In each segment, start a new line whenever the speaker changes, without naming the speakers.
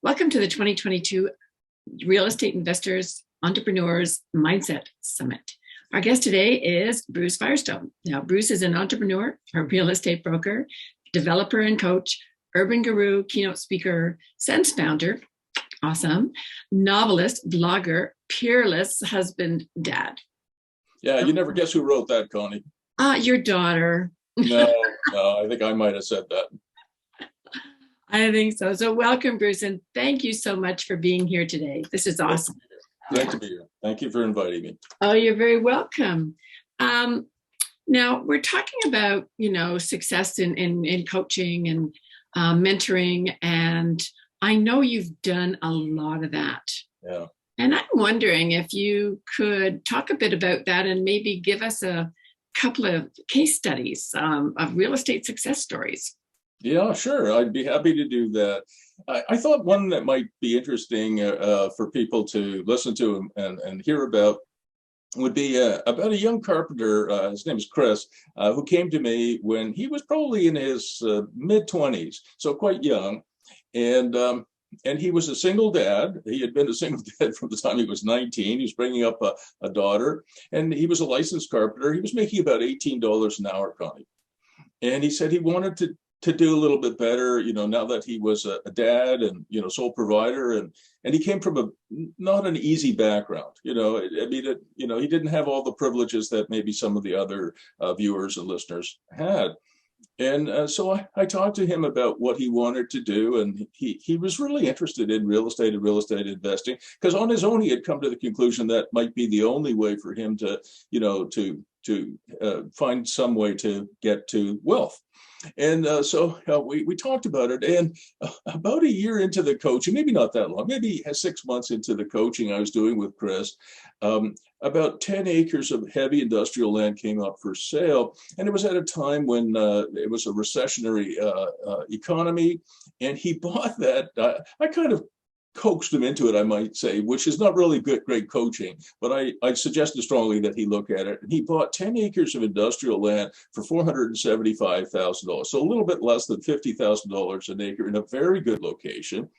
Welcome to the 2022 Real Estate Investors Entrepreneurs Mindset Summit. Our guest today is Bruce Firestone. Now, Bruce is an entrepreneur, a real estate broker, developer and coach, urban guru, keynote speaker, Sense founder, awesome, novelist, blogger, peerless husband, dad.
Yeah, you never guess who wrote that, Connie.
Your daughter.
No, I think I might have said that.
I think so. So welcome, Bruce, and thank you so much for being here today. This is awesome.
Great to be here. Thank you for inviting me.
Oh, you're very welcome. Now we're talking about, success in coaching and mentoring, and I know you've done a lot of that.
Yeah.
And I'm wondering if you could talk a bit about that and maybe give us a couple of case studies of real estate success stories.
Yeah, sure. I'd be happy to do that. I thought one that might be interesting for people to listen to and hear about would be about a young carpenter. His name is Chris, who came to me when he was probably in his mid-20s, so quite young. And he was a single dad. He had been a single dad from the time he was 19. He was bringing up a daughter, and he was a licensed carpenter. He was making about $18 an hour, Connie. And he said he wanted to do a little bit better, now that he was a dad and, sole provider. And he came from not an easy background. He didn't have all the privileges that maybe some of the other viewers and listeners had. And so I talked to him about what he wanted to do, and he was really interested in real estate and real estate investing, because on his own he had come to the conclusion that might be the only way for him to find some way to get to wealth. And so we talked about it, and about a year into the coaching, maybe not that long, maybe 6 months into the coaching I was doing with Chris, about 10 acres of heavy industrial land came up for sale. And it was at a time when it was a recessionary economy, and he bought that. I kind of coaxed him into it, I might say, which is not really great coaching, but I suggested strongly that he look at it. And he bought 10 acres of industrial land for $475,000, so a little bit less than $50,000 an acre in a very good location.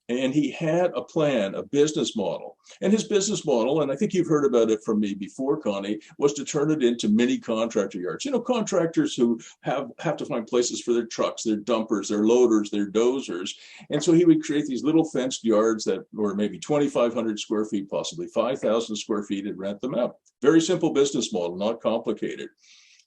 And he had a plan, a business model. And his business model, and I think you've heard about it from me before, Connie, was to turn it into mini contractor yards. Contractors who have to find places for their trucks, their dumpers, their loaders, their dozers. And so he would create these little fenced yards that were maybe 2,500 square feet, possibly 5,000 square feet, and rent them out. Very simple business model, not complicated.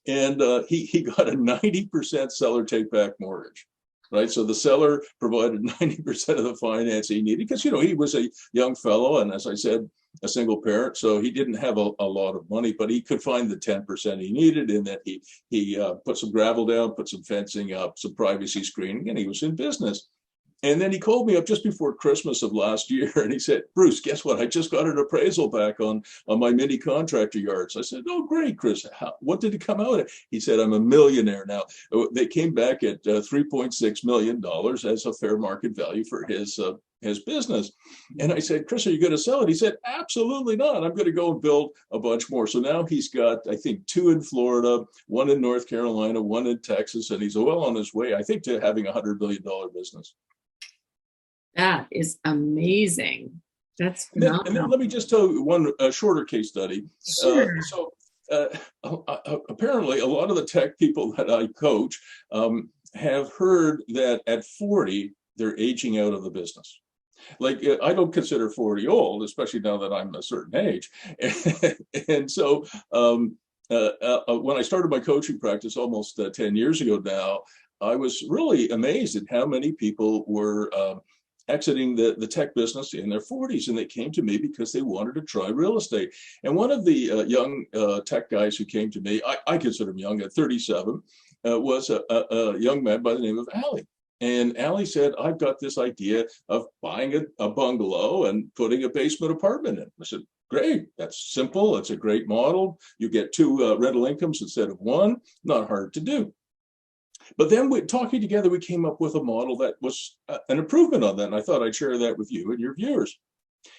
And he got a 90% seller take-back mortgage. Right. So the seller provided 90% of the financing he needed because, he was a young fellow. And as I said, a single parent. So he didn't have a lot of money, but he could find the 10% he needed in that he put some gravel down, put some fencing up, some privacy screening, and he was in business. And then he called me up just before Christmas of last year, and he said, "Bruce, guess what? I just got an appraisal back on my mini contractor yards." I said, "Oh, great, Chris. What did it come out at?" He said, "I'm a millionaire now." They came back at $3.6 million as a fair market value for his business. And I said, "Chris, are you going to sell it?" He said, "Absolutely not. I'm going to go and build a bunch more." So now he's got, I think, 2 in Florida, 1 in North Carolina, 1 in Texas, and he's well on his way, I think, to having a $100 million business.
That is amazing. That's phenomenal.
And then let me just tell you one shorter case study.
Sure.
Apparently, a lot of the tech people that I coach have heard that at 40, they're aging out of the business. Like, I don't consider 40 old, especially now that I'm a certain age. And so when I started my coaching practice almost 10 years ago now, I was really amazed at how many people were exiting the tech business in their 40s, and they came to me because they wanted to try real estate. And one of the young tech guys who came to me, I consider him young at 37, was a young man by the name of Ali. And Ali said, "I've got this idea of buying a bungalow and putting a basement apartment in." I said, "Great, that's simple. It's a great model. You get 2 rental incomes instead of 1. Not hard to do." But then talking together, we came up with a model that was an improvement on that. And I thought I'd share that with you and your viewers.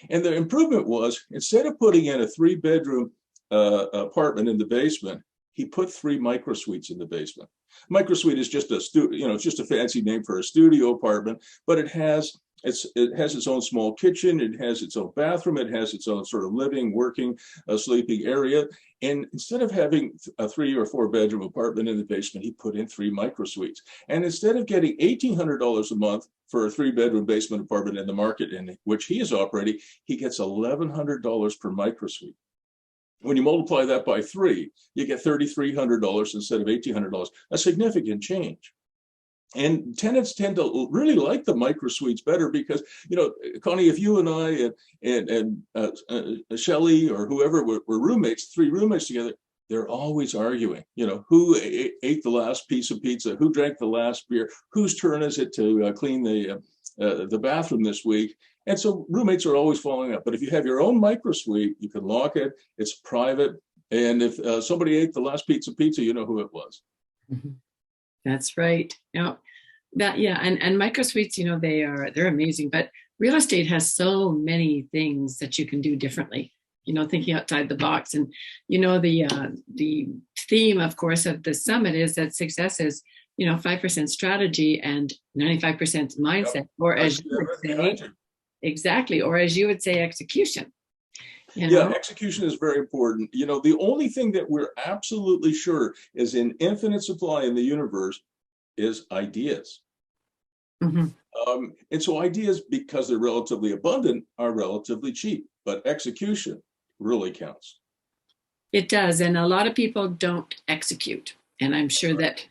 And the improvement was, instead of putting in a 3-bedroom apartment in the basement, he put 3 microsuites in the basement. Microsuite is just a it's just a fancy name for a studio apartment, but it has It has its own small kitchen. It has its own bathroom. It has its own sort of living, working, sleeping area. And instead of having a 3 or 4 bedroom apartment in the basement, he put in 3 microsuites. And instead of getting $1,800 a month for a 3-bedroom basement apartment in the market in which he is operating, he gets $1,100 per microsuite. When you multiply that by 3, you get $3,300 instead of $1,800. A significant change. And tenants tend to really like the microsuites better because, Connie, if you and I and Shelley or whoever were roommates, 3 roommates together, they're always arguing, who ate the last piece of pizza, who drank the last beer, whose turn is it to clean the bathroom this week. And so roommates are always following up. But if you have your own microsuite, you can lock it, it's private. And if somebody ate the last piece of pizza, you know who it was.
Mm-hmm. That's right. And microsuites, they're amazing, but real estate has so many things that you can do differently, thinking outside the box. And, the theme, of course, of the summit is that success is, 5% strategy and 95% mindset,
Yep.
or as you would say, exactly, or as you would say, execution.
Yeah, execution is very important. The only thing that we're absolutely sure is in infinite supply in the universe is ideas.
Mm-hmm.
And so ideas, because they're relatively abundant, are relatively cheap, but execution really counts.
It does. And a lot of people don't execute. And I'm sure that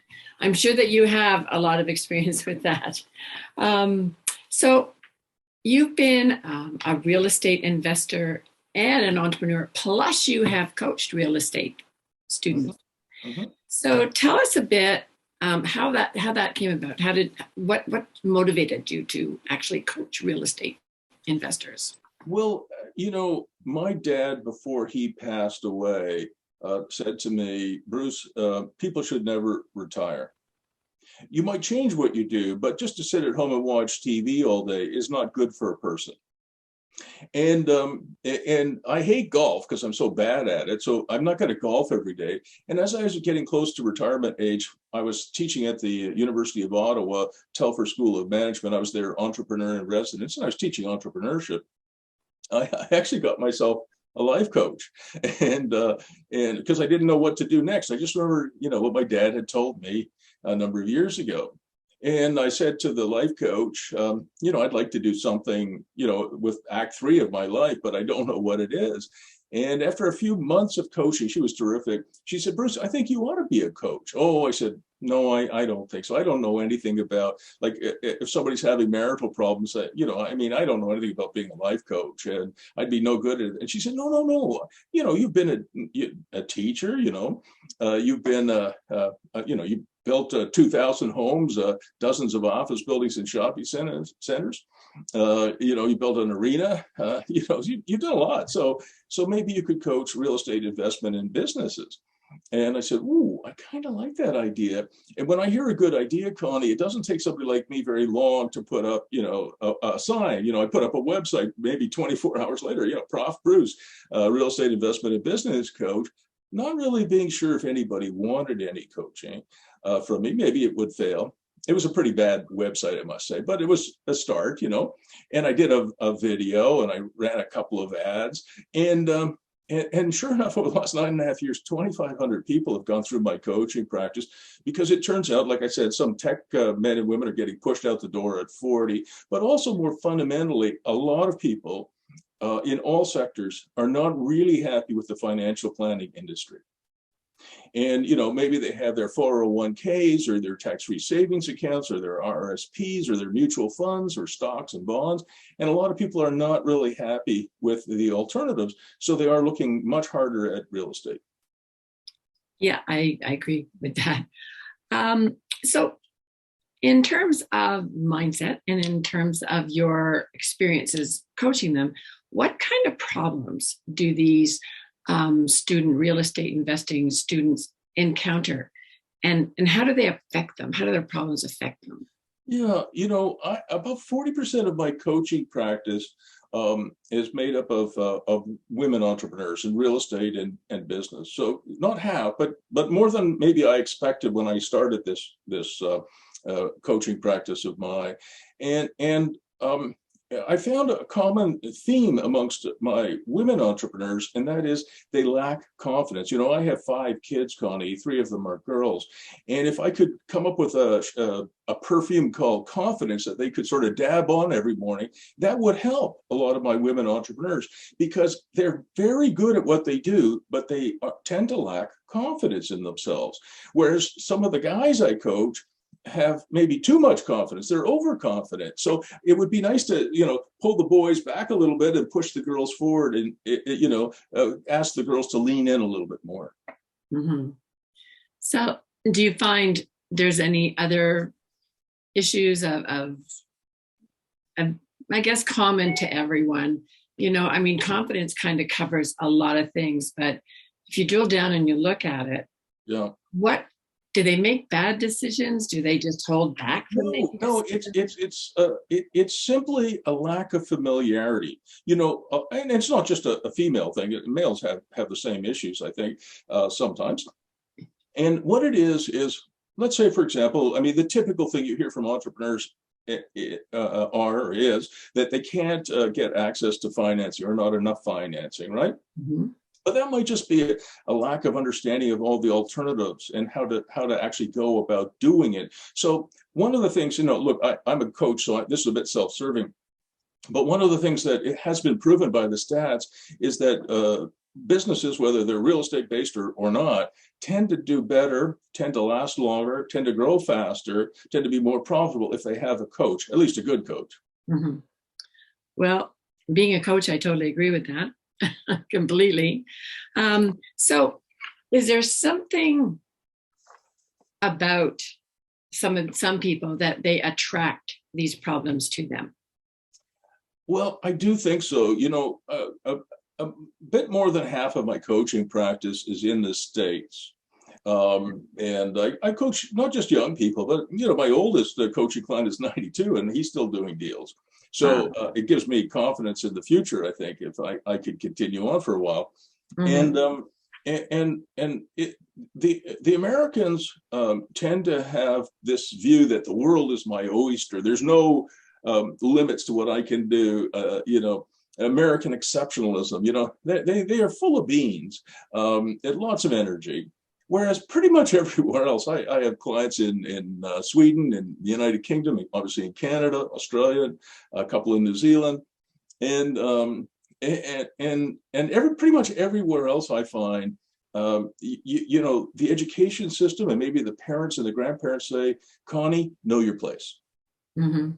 you have a lot of experience with that. So you've been a real estate investor and an entrepreneur, plus you have coached real estate students. Mm-hmm. So tell us a bit how that came about. What motivated you to actually coach real estate investors?
Well, my dad, before he passed away, said to me, Bruce, people should never retire. You might change what you do, but just to sit at home and watch TV all day is not good for a person. And I hate golf because I'm so bad at it. So I'm not going to golf every day. And as I was getting close to retirement age, I was teaching at the University of Ottawa, Telfer School of Management. I was their entrepreneur in residence, and I was teaching entrepreneurship. I actually got myself a life coach, and because I didn't know what to do next. I just remember, what my dad had told me a number of years ago. And I said to the life coach, I'd like to do something, with act 3 of my life, but I don't know what it is. And after a few months of coaching, she was terrific. She said, Bruce, I think you ought to be a coach. Oh, I said, no, I don't think so. I don't know anything about, like, if somebody's having marital problems, I don't know anything about being a life coach, and I'd be no good at it. And she said, no. You've been a teacher, you've been, you built 2,000 homes, dozens of office buildings and shopping centers. You built an arena. You've done a lot. So maybe you could coach real estate investment in businesses. And I said, ooh, I kind of like that idea. And when I hear a good idea, Connie, it doesn't take somebody like me very long to put up, a sign. I put up a website, maybe 24 hours later, Prof Bruce, real estate investment and business coach, not really being sure if anybody wanted any coaching from me. Maybe it would fail. It was a pretty bad website, I must say, but it was a start, and I did a video, and I ran a couple of ads, and sure enough, over the last 9.5 years, 2,500 people have gone through my coaching practice, because it turns out, like I said, some tech men and women are getting pushed out the door at 40, but also more fundamentally, a lot of people in all sectors are not really happy with the financial planning industry. And, maybe they have their 401ks or their tax-free savings accounts or their RRSPs or their mutual funds or stocks and bonds. And a lot of people are not really happy with the alternatives. So they are looking much harder at real estate.
Yeah, I agree with that. So in terms of mindset and in terms of your experiences coaching them, what kind of problems do these student real estate investing students encounter, and how do they affect them? How do their problems affect them?
Yeah, about 40% of my coaching practice is made up of women entrepreneurs in real estate and business. So not half, but more than maybe I expected when I started this coaching practice of mine. And I found a common theme amongst my women entrepreneurs, and that is they lack confidence. I have 5 kids, Connie, 3 of them are girls. And if I could come up with a perfume called confidence that they could sort of dab on every morning, that would help a lot of my women entrepreneurs, because they're very good at what they do, but they tend to lack confidence in themselves. Whereas some of the guys I coach have maybe too much confidence. They're overconfident. So it would be nice to, pull the boys back a little bit and push the girls forward, and, ask the girls to lean in a little bit more.
Mm-hmm. So do you find there's any other issues of I guess, common to everyone? Confidence kind of covers a lot of things, but if you drill down and you look at it,
yeah,
what do they make bad decisions? Do they just hold back from making
decisions? It's simply a lack of familiarity. And it's not just a female thing. Males have the same issues, I think, sometimes. And what it is, let's say, for example, the typical thing you hear from entrepreneurs is that they can't get access to financing, or not enough financing, right?
Mm-hmm.
But that might just be a lack of understanding of all the alternatives and how to actually go about doing it. So one of the things, look, I'm a coach, so this is a bit self-serving, but one of the things that it has been proven by the stats is that businesses, whether they're real estate based or not, tend to do better, tend to last longer, tend to grow faster, tend to be more profitable if they have a coach, at least a good coach.
Mm-hmm. Well, being a coach, I totally agree with that. Completely. So is there something about some people that they attract these problems to them?
Well, I do think so. A bit more than half of my coaching practice is in the States. And I coach not just young people, but my oldest coaching client is 92 and he's still doing deals. So it gives me confidence in the future, I think, if I could continue on for a while. Mm-hmm. The Americans tend to have this view that the world is my oyster. There's no limits to what I can do. American exceptionalism. They are full of beans and lots of energy. Whereas pretty much everywhere else, I have clients in Sweden, in the United Kingdom, obviously in Canada, Australia, a couple in New Zealand, and pretty much everywhere else I find, the education system and maybe the parents and the grandparents say, Connie, know your place. Mm-hmm.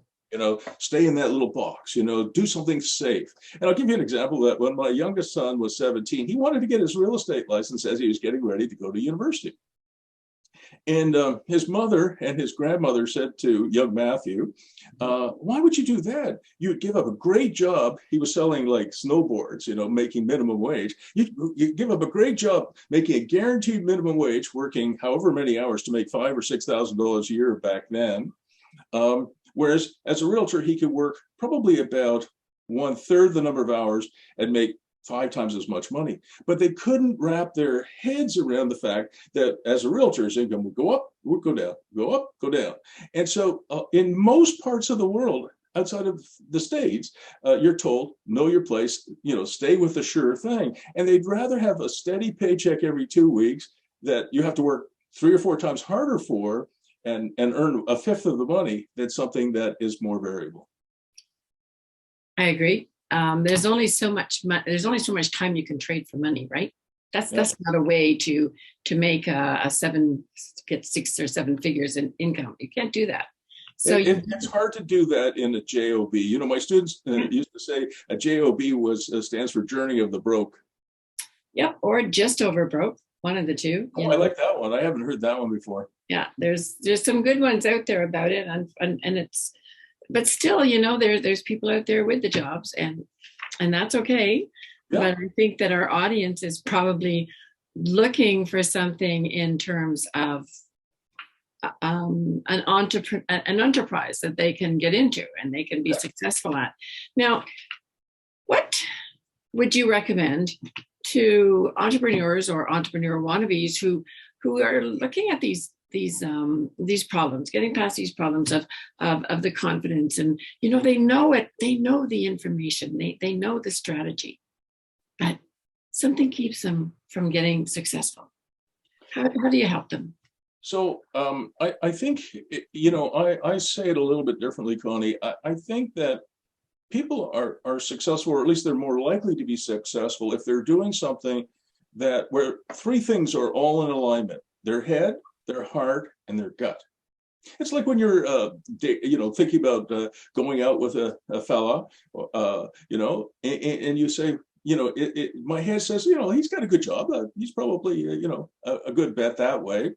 Stay in that little box, do something safe. And I'll give you an example of that. When my youngest son was 17, he wanted to get his real estate license as he was getting ready to go to university. And his mother and his grandmother said to young Matthew, why would you do that? You'd give up a great job. He was selling like snowboards, making minimum wage. You give up a great job making a guaranteed minimum wage, working however many hours to make $5,000 or $6,000 a year back then. Whereas as a realtor, he could work probably about 1/3 the number of hours and make 5 times as much money. But they couldn't wrap their heads around the fact that as a realtor, his income would go up, would go down, go up, go down. And so in most parts of the world, outside of the States, you're told, know your place, stay with the sure thing. And they'd rather have a steady paycheck every 2 weeks that you have to work 3 or 4 times harder for, and earn 1/5 of the money than something that is more variable.
I agree. There's only so much time you can trade for money, right? That's not a way to make get 6 or 7 figures in income. You can't do that. So
it's hard to do that in a JOB. My students used to say a JOB stands for Journey of the Broke.
Yeah, or just over broke. One of the two.
Oh, I like that one. I haven't heard that one before. Yeah,
there's some good ones out there about it, and it's, but still, there's people out there with the jobs, and that's okay. Yeah. But I think that our audience is probably looking for something in terms of an enterprise that they can get into and they can be successful at. Now, what would you recommend to entrepreneurs or entrepreneur wannabes who are looking at these these problems, getting past these problems of the confidence. And, they know it, they know the information, they know the strategy, but something keeps them from getting successful. How do you help them?
So I think, I say it a little bit differently, Connie. I think that people are successful, or at least they're more likely to be successful if they're doing something where three things are all in alignment: their head, their heart, and their gut. It's like when you're, thinking about going out with a fella, and you say, my head says, he's got a good job. He's probably, a good bet that way.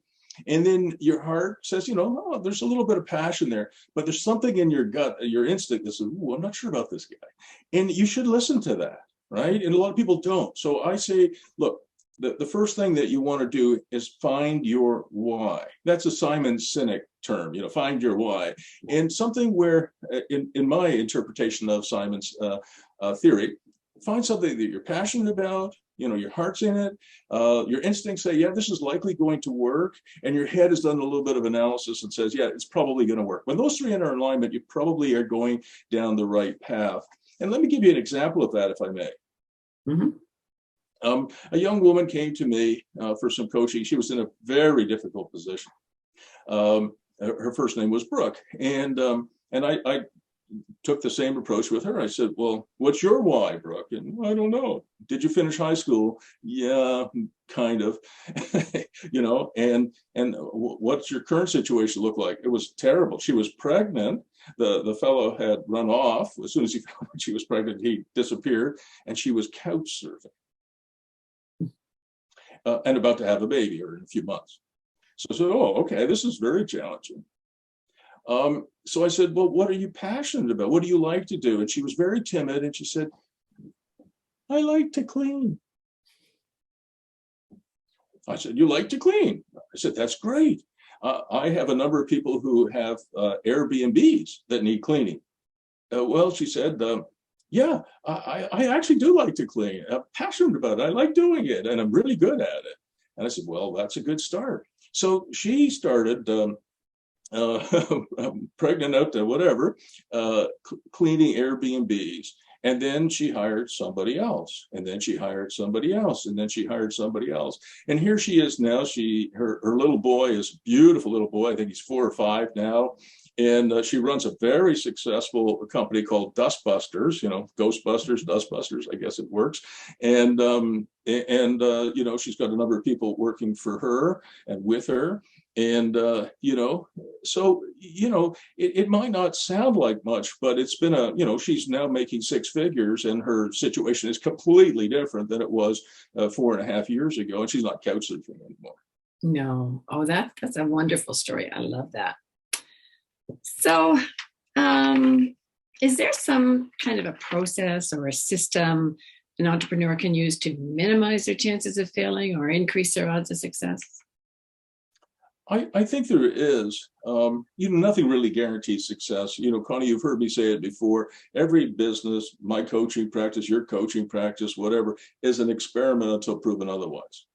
And then your heart says, no, there's a little bit of passion there, but there's something in your gut, your instinct that says, I'm not sure about this guy. And you should listen to that, right? And a lot of people don't. So I say, look, the first thing that you want to do is find your why. That's a Simon Sinek term, find your why. And something where, in my interpretation of Simon's theory, find something that you're passionate about, your heart's in it, your instincts say, yeah, this is likely going to work, and your head has done a little bit of analysis and says, yeah, it's probably going to work. When those three are in alignment, you probably are going down the right path. And let me give you an example of that, if I may.
Mm-hmm.
A young woman came to me for some coaching. She was in a very difficult position. Her first name was Brooke, and I took the same approach with her. I said, well, what's your why, Brooke? And I don't know. Did you finish high school? Yeah, kind of. And what's your current situation look like? It was terrible. She was pregnant. The fellow had run off. As soon as he found out she was pregnant, he disappeared, and she was couch surfing and about to have a baby, or in a few months. So I said, oh, okay, this is very challenging. So I said, well, what are you passionate about? What do you like to do? And she was very timid, and she said, I like to clean. I said, you like to clean? I said, that's great. I have a number of people who have Airbnbs that need cleaning. Well, she said, yeah, I actually do like to clean. I'm passionate about it. I like doing it, and I'm really good at it. And I said, well, that's a good start. So she started pregnant up to whatever, cleaning Airbnbs. And then she hired somebody else, and then she hired somebody else, and then she hired somebody else. And here she is now. Her little boy is a beautiful little boy. I think he's 4 or 5 now. And she runs a very successful company called Dustbusters, Ghostbusters, Dustbusters, I guess it works. And she's got a number of people working for her and with her. And, so, it might not sound like much, but it's been she's now making 6 figures, and her situation is completely different than it was 4.5 years ago. And she's not couch surfing anymore.
No. Oh, that's a wonderful story. I love that. So, is there some kind of a process or a system an entrepreneur can use to minimize their chances of failing or increase their odds of success?
I think there is. Nothing really guarantees success. Connie, you've heard me say it before. Every business, my coaching practice, your coaching practice, whatever, is an experiment until proven otherwise.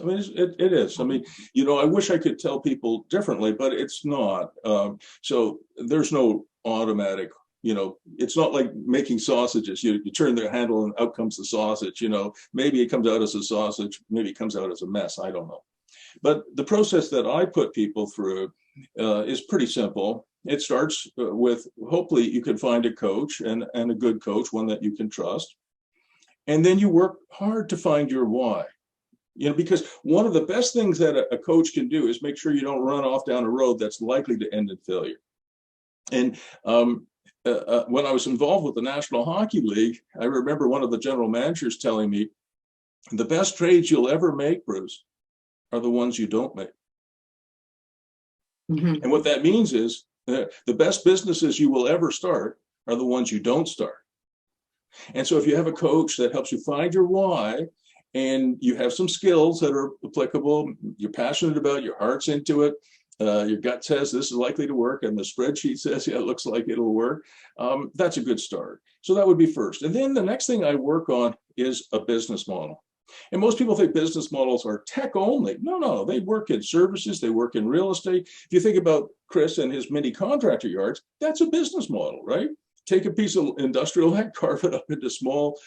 I mean, it is. I mean, I wish I could tell people differently, but it's not. So there's no automatic, it's not like making sausages. You turn the handle and out comes the sausage. Maybe it comes out as a sausage, maybe it comes out as a mess. I don't know. But the process that I put people through is pretty simple. It starts with, hopefully you can find a coach and a good coach, one that you can trust. And then you work hard to find your why. Because one of the best things that a coach can do is make sure you don't run off down a road that's likely to end in failure. And when I was involved with the National Hockey League, I remember one of the general managers telling me, the best trades you'll ever make, Bruce, are the ones you don't make.
Mm-hmm.
And what that means is the best businesses you will ever start are the ones you don't start. And so if you have a coach that helps you find your why, and you have some skills that are applicable, you're passionate about, your heart's into it, your gut says this is likely to work, and the spreadsheet says, yeah, it looks like it'll work, that's a good start. So that would be first. And then the next thing I work on is a business model. And most people think business models are tech only. No, no, they work in services, they work in real estate. If you think about Chris and his mini contractor yards, that's a business model, right? Take a piece of industrial land, carve it up into small,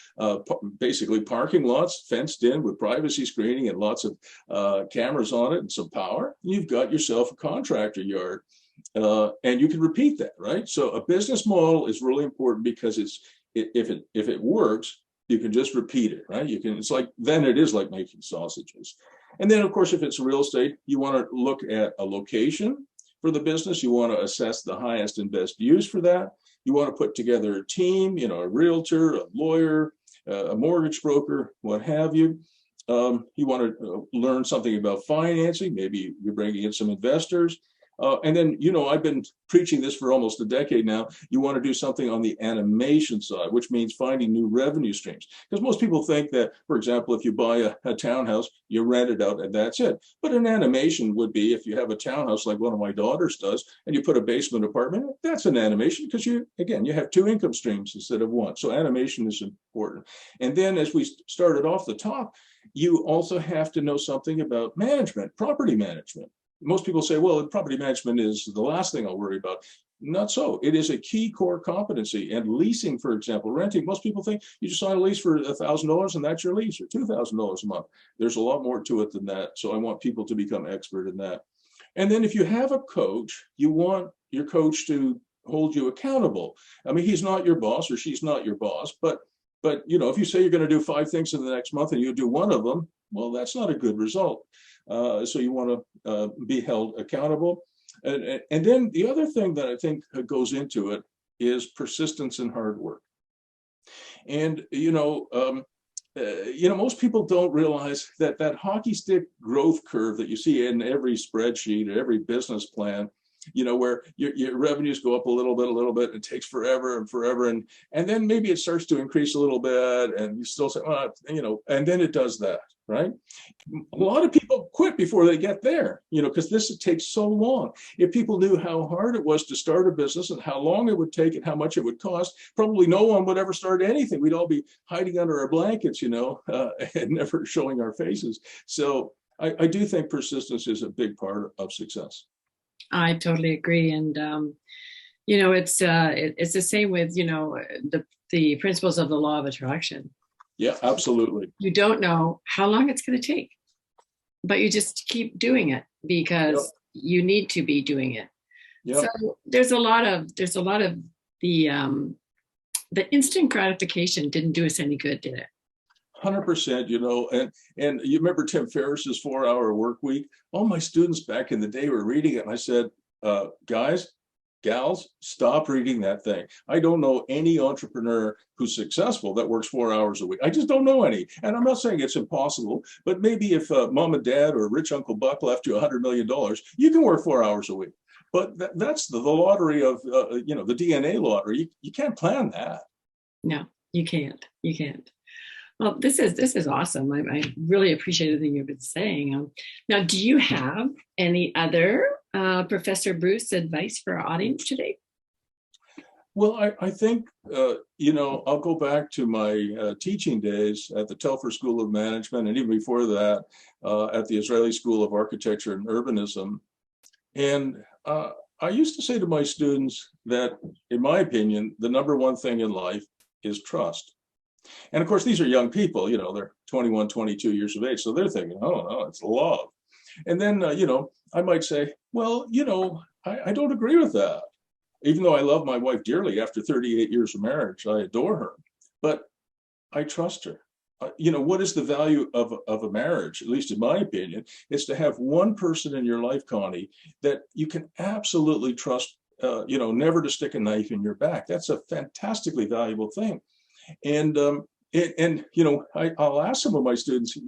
basically parking lots, fenced in with privacy screening and lots of cameras on it and some power. You've got yourself a contractor yard, and you can repeat that, right? So a business model is really important because if it works, you can just repeat it, right? Then it is like making sausages. And then, of course, if it's real estate, you want to look at a location for the business. You want to assess the highest and best use for that. You want to put together a team, a realtor, a lawyer, a mortgage broker, what have you. You want to learn something about financing. Maybe you're bringing in some investors. And then, I've been preaching this for almost a decade now. You want to do something on the animation side, which means finding new revenue streams. Because most people think that, for example, if you buy a townhouse, you rent it out and that's it. But an animation would be if you have a townhouse like one of my daughters does, and you put a basement apartment, that's an animation because you have two income streams instead of one. So animation is important. And then as we started off the top, you also have to know something about management, property management. Most people say, well, property management is the last thing I'll worry about. Not so. It is a key core competency. And leasing, for example, renting, most people think you just sign a lease for $1,000 and that's your lease, or $2,000 a month. There's a lot more to it than that. So I want people to become expert in that. And then if you have a coach, you want your coach to hold you accountable. I mean, he's not your boss or she's not your boss, but if you say you're going to do 5 things in the next month and you do one of them, well, that's not a good result. So you want to be held accountable. And then the other thing that I think goes into it is persistence and hard work. And, most people don't realize that hockey stick growth curve that you see in every spreadsheet, every business plan, where your revenues go up a little bit, it takes forever and forever. And then maybe it starts to increase a little bit and you still say, and then it does that, right? A lot of people quit before they get there, because this takes so long. If people knew how hard it was to start a business and how long it would take and how much it would cost, probably no one would ever start anything. We'd all be hiding under our blankets, and never showing our faces. So I do think persistence is a big part of success.
I totally agree. And, it's the same with, the principles of the law of attraction.
Yeah, absolutely.
You don't know how long it's going to take, but you just keep doing it because you need to be doing it. Yep. So there's a lot of the instant gratification didn't do us any good, did it?
100%, and you remember Tim Ferriss's 4-hour work week? All my students back in the day were reading it, and I said, guys, gals, stop reading that thing. I don't know any entrepreneur who's successful that works 4 hours a week. I just don't know any. And I'm not saying it's impossible, but maybe if mom and dad or rich Uncle Buck left you $100 million, you can work 4 hours a week. But that's the lottery of, the DNA lottery. You can't plan that.
No, you can't. You can't. Well, this is awesome. I really appreciate everything you've been saying. Now, do you have any other Professor Bruce advice for our audience today?
Well, I think, I'll go back to my teaching days at the Telfer School of Management, and even before that, at the Israeli School of Architecture and Urbanism. And I used to say to my students that, in my opinion, the number one thing in life is trust. And of course, these are young people, they're 21, 22 years of age. So they're thinking, oh, no, it's love. And then, I might say, well, I don't agree with that. Even though I love my wife dearly after 38 years of marriage, I adore her, but I trust her. What is the value of a marriage, at least in my opinion, is to have one person in your life, Connie, that you can absolutely trust, never to stick a knife in your back. That's a fantastically valuable thing. And I'll ask some of my students,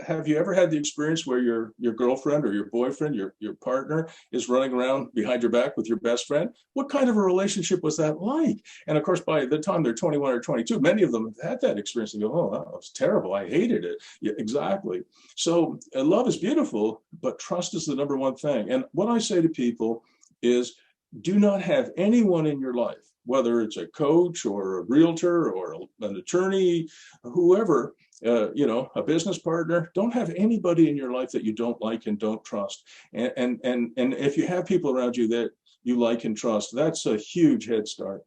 have you ever had the experience where your girlfriend or your boyfriend, your partner is running around behind your back with your best friend? What kind of a relationship was that like? And of course, by the time they're 21 or 22, many of them have had that experience and go, oh, that was terrible. I hated it. Yeah, exactly. So love is beautiful, but trust is the number one thing. And what I say to people is, do not have anyone in your life, whether it's a coach or a realtor or an attorney, whoever, a business partner. Don't have anybody in your life that you don't like and don't trust. And if you have people around you that you like and trust, that's a huge head start.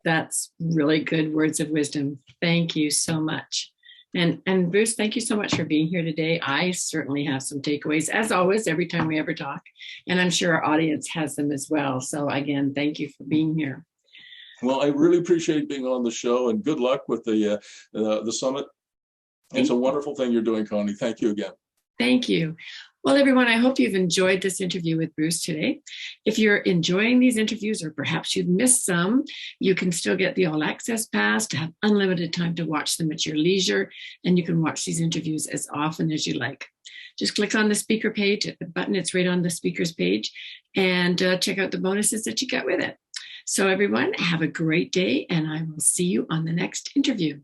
That's really good words of wisdom. Thank you so much. And Bruce, thank you so much for being here today. I certainly have some takeaways, as always, every time we ever talk. And I'm sure our audience has them as well. So again, thank you for being here.
Well, I really appreciate being on the show, and good luck with the summit. It's a wonderful thing you're doing, Connie. Thank you again.
Thank you. Well, everyone, I hope you've enjoyed this interview with Bruce today. If you're enjoying these interviews, or perhaps you've missed some, you can still get the All Access Pass to have unlimited time to watch them at your leisure, and you can watch these interviews as often as you like. Just click on the speaker page at the button. It's right on the speakers page, and check out the bonuses that you get with it. So everyone, have a great day, and I will see you on the next interview.